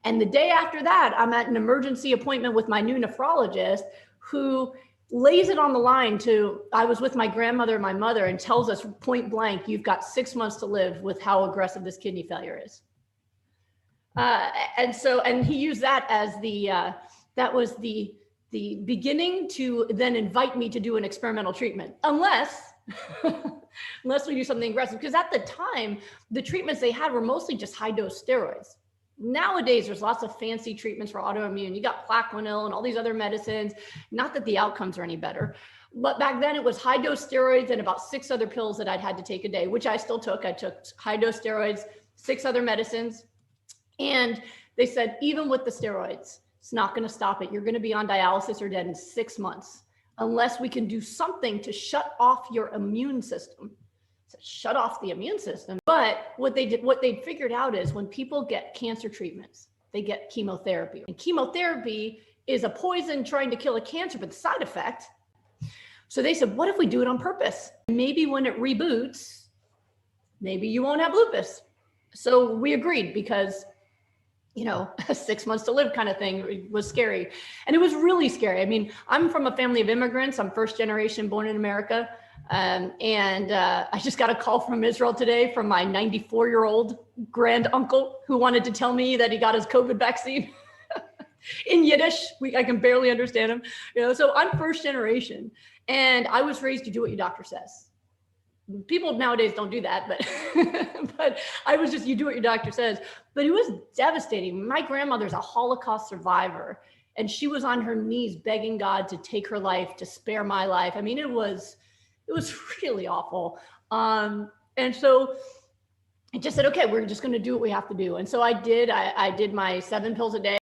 And the day after that, I'm at an emergency appointment with my new nephrologist, who lays it on the line I was with my grandmother and my mother, and tells us point blank, you've got 6 months to live with how aggressive this kidney failure is. And he used that as that was the beginning to then invite me to do an experimental treatment, unless we do something aggressive. Because at the time, the treatments they had were mostly just high dose steroids. Nowadays, there's lots of fancy treatments for autoimmune. You got Plaquenil and all these other medicines. Not that the outcomes are any better, but back then it was high dose steroids and about 6 other pills that I'd had to take a day, which I still took. I took high dose steroids, 6 other medicines. And they said, even with the steroids, it's not going to stop it. You're going to be on dialysis or dead in 6 months, unless we can do something to shut off your immune system. So shut off the immune system. But what they figured out is, when people get cancer treatments, they get chemotherapy. And chemotherapy is a poison trying to kill a cancer, but the side effect. So they said, what if we do it on purpose? Maybe when it reboots, maybe you won't have lupus. So we agreed, because 6 months to live kind of thing was scary. And it was really scary. I mean, I'm from a family of immigrants. I'm first generation born in America. I just got a call from Israel today from my 94-year-old grand uncle, who wanted to tell me that he got his COVID vaccine in Yiddish. I can barely understand him. So I'm first generation, and I was raised to do what your doctor says. People nowadays don't do that, but I was just, you do what your doctor says. But it was devastating. My grandmother's a Holocaust survivor, and she was on her knees begging God to take her life, to spare my life. I mean, it was really awful. And so I just said, okay, we're just going to do what we have to do. And so I did. I did my 7 pills a day.